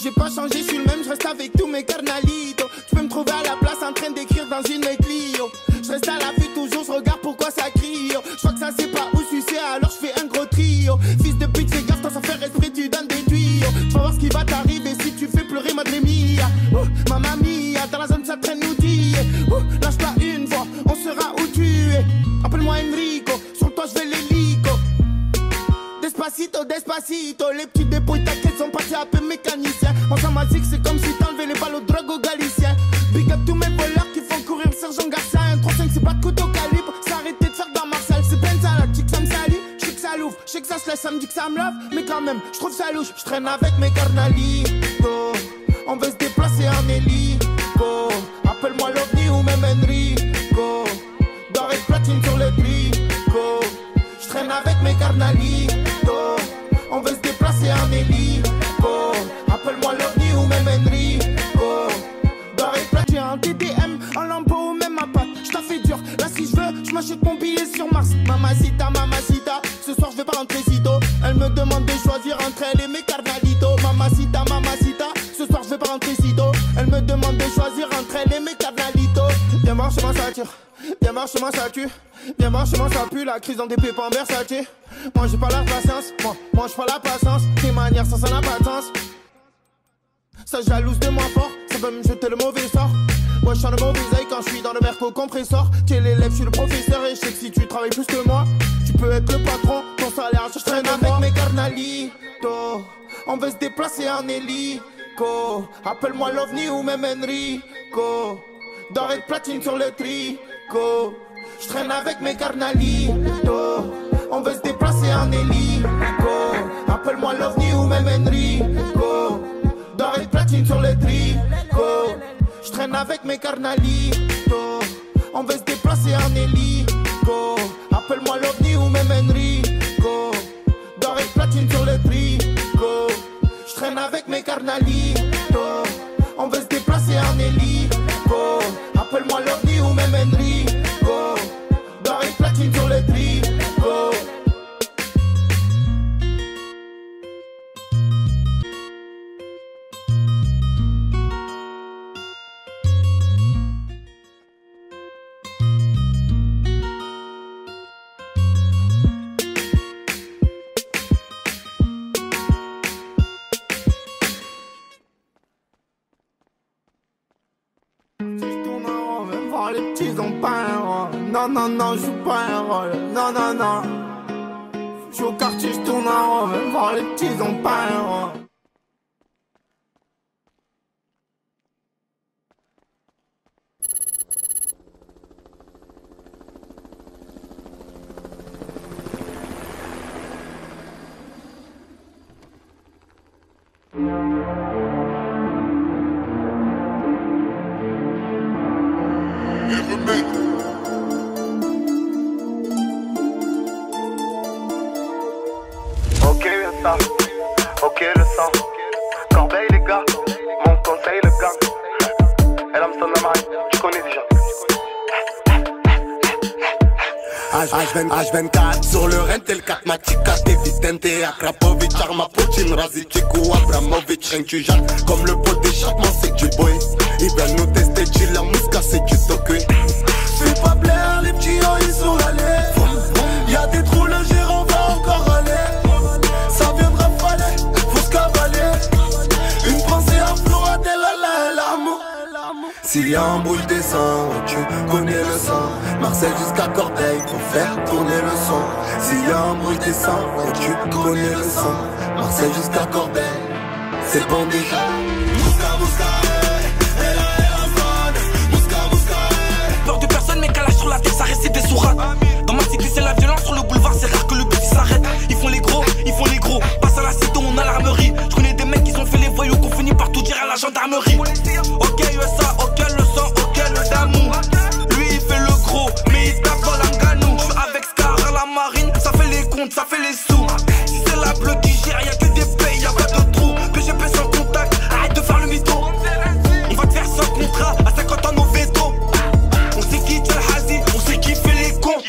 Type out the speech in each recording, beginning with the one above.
J'ai pas changé, je suis le même, je reste avec tous mes carnalitos. Tu peux me trouver à la place en train d'écrire dans une Clio. Je reste à la vue toujours, je regarde pourquoi ça crie. Je crois que ça sait pas où sucer, alors je fais un gros trio. Fils de pute, fais gaffe, quand ça fait esprit, tu donnes des tuyaux. Tu vas voir ce qui va t'arriver si tu fais pleurer Madre Mia. Mamma mia, dans la zone ça traîne outillé. Lâche-la une fois, on saura où tu es. Appelle-moi Enrico, sur toi je vais l'hélico. Despacito, despacito, les petits dépôts t'inquiète sont partis à peu mécaniciens. En Samazik c'est comme si t'enlevais les balles au drogue aux Galiciens. Big up tous mes voleurs qui font courir Sergent Garcia. 135 c'est pas de couteau calibre, c'est arrêté de faire dans Marcel. C'est Benza la chick ça me salit, je sais que ça l'ouvre, je sais que ça se laisse, ça me dit que ça me lave. Mais quand même, je trouve ça louche, je traîne avec mes carnalitos. On veut se déplacer en hélico. Appelle-moi l'OVNI ou même Enrico. D'or et platine sur le tricot. Je traîne avec mes carnalitos. On veut se déplacer en hélico. Appelle-moi l'OVNI ou même Enrico. D'or et platine. J'ai un TDM, un lambeau ou même un patte. Je t'en fais dur, là si je veux, je m'achète mon billet sur Mars. Mamacita, mamacita, ce soir je vais pas rentrer sitôt. Elle me demande de choisir entre elle et mes carnalitos. Mamacita, mamacita, ce soir je vais pas rentrer sitôt. Elle me demande de choisir entre elle et mes carnalitos. Viens voir chez moi ça tire, viens voir chez moi ça tue. Viens voir chez moi ça pue, la crise dans des pépins Versace. Moi j'ai pas la patience, moi j'ai pas la patience. Tes manières ça n'a pas de sens. Ça jalouse de moi fort, ça veut me jeter le mauvais sort. Moi je sens le mauvais oeil quand je suis dans le merco compresseur. T'es l'élève, je suis le professeur et je sais que si tu travailles plus que moi, tu peux être le patron, ton salaire je traîne avec mes carnalitos. On veut se déplacer en hélico. Appelle-moi l'OVNI ou même Enrico. D'or et de platine sur le tricot. Je traîne avec mes carnalitos. On veut se déplacer en hélico. Appelle-moi l'OVNI ou même Enrico. D'or et de platine sur le tricot. Je traîne avec mes carnalitos. On veut se déplacer en hélico. Appelle-moi l'OVNI ou même Enrico. D'or et de platine sur le tricot. Je traîne avec mes carnalitos. On veut se déplacer en hélico. Appelle-moi l'OVNI ou même Enrico. D'or et de platine sur le tricot. Les petits ont pas un rôle. Non, non, non, je joue pas un rôle. Non, non, non. Je joue au quartier, je tourne en rond. Même voir les petits ont pas un rôle. Ok le sang, ok le sang. Corbeil les gars, mon conseil le gang. Elle aime son amant, tu connais déjà. H24 sur le rentel 4 Matika, Vicente, Akrapovic, Armapotin, Razic ou Abramovic, rien que tu jattes comme le pot d'échappement, c'est du boy. Ils veulent nous tester, tu la mouska, c'est du toqué. Fais pas plaire, les petits oh, ils sont allés. Y'a des trous, le gérant va encore aller. Ça viendra faller, faut se cavaler. Une pensée à Flora de l'amour. S'il y a un bouche des sangs, tu connais le sang. Marseille jusqu'à Corbeil, faut faire tourner le son. S'il y a un bouche des sangs, tu connais le sang. Marseille jusqu'à Corbeil, c'est bon déjà. Peur de personne, mais calage sur la tête, ça récite des sourates. Dans ma cité, c'est la violence, sur le boulevard, c'est rare que le bus s'arrête. Ils font les gros, passe à la cité, on a l'armerie. Je connais des mecs qui ont fait les voyous, qu'on finit par tout dire à la gendarmerie. Ok USA, ok le sang, ok le damou. Lui il fait le gros, mais il tape dans la ganou. J'suis avec Scar à la marine, ça fait les comptes, ça fait les sous. Si c'est la bleue qui gère, y'a que des pays, y'a pas de trou. PGP sans contact, arrête de faire le mytho. On va te faire sans contrat, à 50 ans nos vétos. On sait qui tient le hasi, on sait qui fait les cons.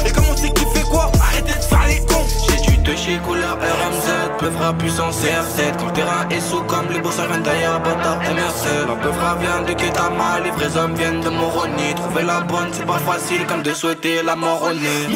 Et comme on sait qui fait quoi, arrêtez de faire les cons. J'ai du toucher couleur RMZ. peu fera puissance CR7. Quand le terrain est sous comme les bourses viennent d'ailleurs, bâtard MRC. La peu fera vient de Ketama, les vrais hommes viennent de Moroni. Trouver la bonne c'est pas facile comme de souhaiter la mort au nez.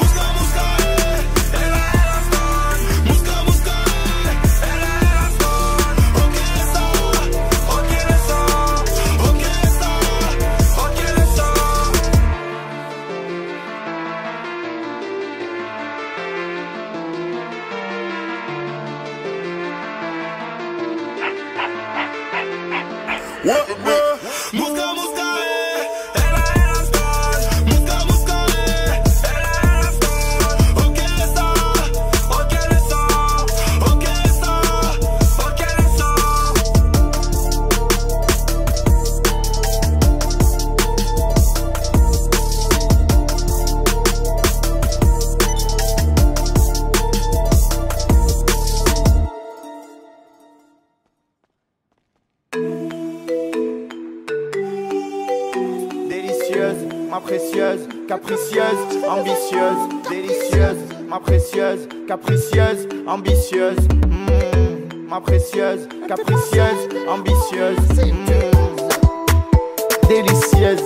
Ma précieuse, capricieuse, ambitieuse, délicieuse, ma précieuse, capricieuse, ambitieuse, ma précieuse, capricieuse, ambitieuse, délicieuse,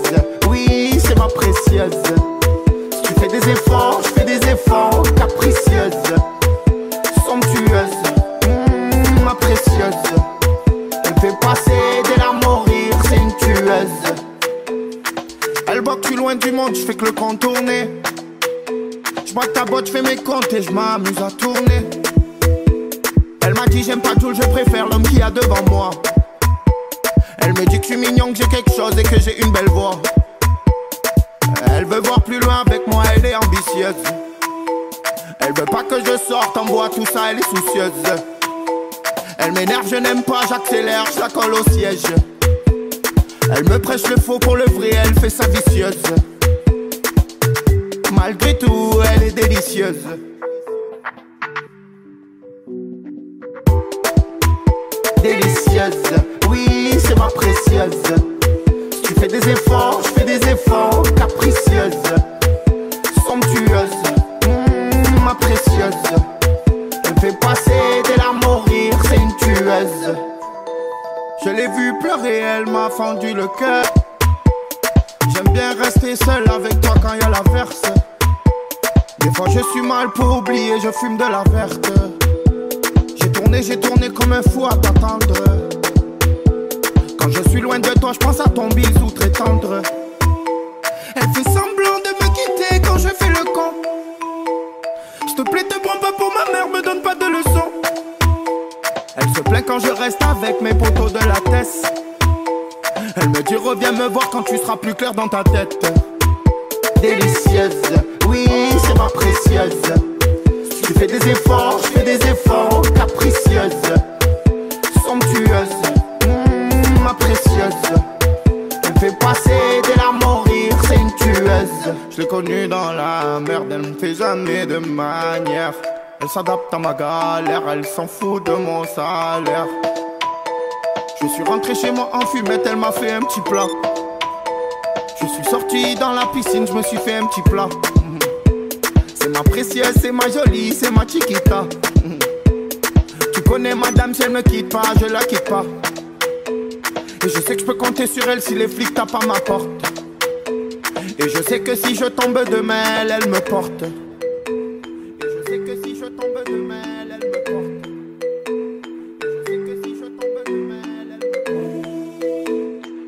oui c'est ma précieuse. Tu fais des efforts, je fais des efforts, capricieuse, somptueuse, ma précieuse. Elle fait passer des larmes au rire, c'est une tueuse. Elle boit plus loin du monde, je fais que le contourner. Je bois ta botte, je fais mes comptes et je m'amuse à tourner. Elle m'a dit j'aime pas tout, je préfère l'homme qui a devant moi. Elle me dit que je suis mignon, que j'ai quelque chose et que j'ai une belle voix. Elle veut voir plus loin avec moi, elle est ambitieuse. Elle veut pas que je sorte en bois, tout ça elle est soucieuse. Elle m'énerve, je n'aime pas, j'accélère, je la colle au siège. Elle me prêche le faux pour le vrai, elle fait sa vicieuse. Malgré tout, elle est délicieuse. Délicieuse, oui, c'est ma précieuse. Tu fais des efforts, je fais des efforts, capricieuse, somptueuse, ma précieuse. Elle fait passer des larmes au rire, c'est une tueuse. Je l'ai vue pleurer, elle m'a fendu le cœur. J'aime bien rester seul avec toi quand y'a la verse. Des fois je suis mal pour oublier, je fume de la verte. J'ai tourné comme un fou à t'attendre. Quand je suis loin de toi, je pense à ton bisou très tendre. Elle fait semblant de me quitter quand je fais le con. S'il te plaît, te prends pas pour ma mère, me donne pas de leçons. Elle se plaint quand je reste avec mes poteaux de la tête. Elle me dit reviens me voir quand tu seras plus clair dans ta tête. Délicieuse, oui c'est ma précieuse. Tu fais des efforts, je fais des efforts, capricieuse, somptueuse, ma précieuse. Elle fait passer des larmes au rire, c'est une tueuse. Je l'ai connue dans la merde, elle me fait jamais de manière. Elle s'adapte à ma galère, elle s'en fout de mon salaire. Je suis rentré chez moi en fumette, elle m'a fait un petit plat. Je suis sorti dans la piscine, je me suis fait un petit plat. C'est ma précieuse, c'est ma jolie, c'est ma chiquita. Tu connais madame, si elle me quitte pas, je la quitte pas. Et je sais que je peux compter sur elle si les flics tapent à ma porte. Et je sais que si je tombe demain, elle me porte.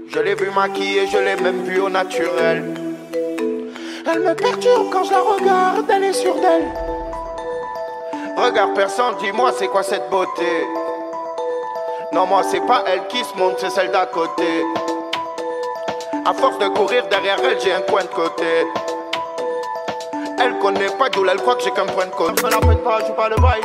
Je l'ai vue maquillée, je l'ai même vue au naturel. Elle me perturbe quand je la regarde, elle est sûre d'elle. Regarde personne, dis-moi c'est quoi cette beauté. Non moi c'est pas elle qui se monte, c'est celle d'à côté. À force de courir derrière elle, j'ai un coin de côté. Elle connaît pas d'où elle croit que j'ai qu'un point de côté. Je me la pète pas, je joue pas le bail.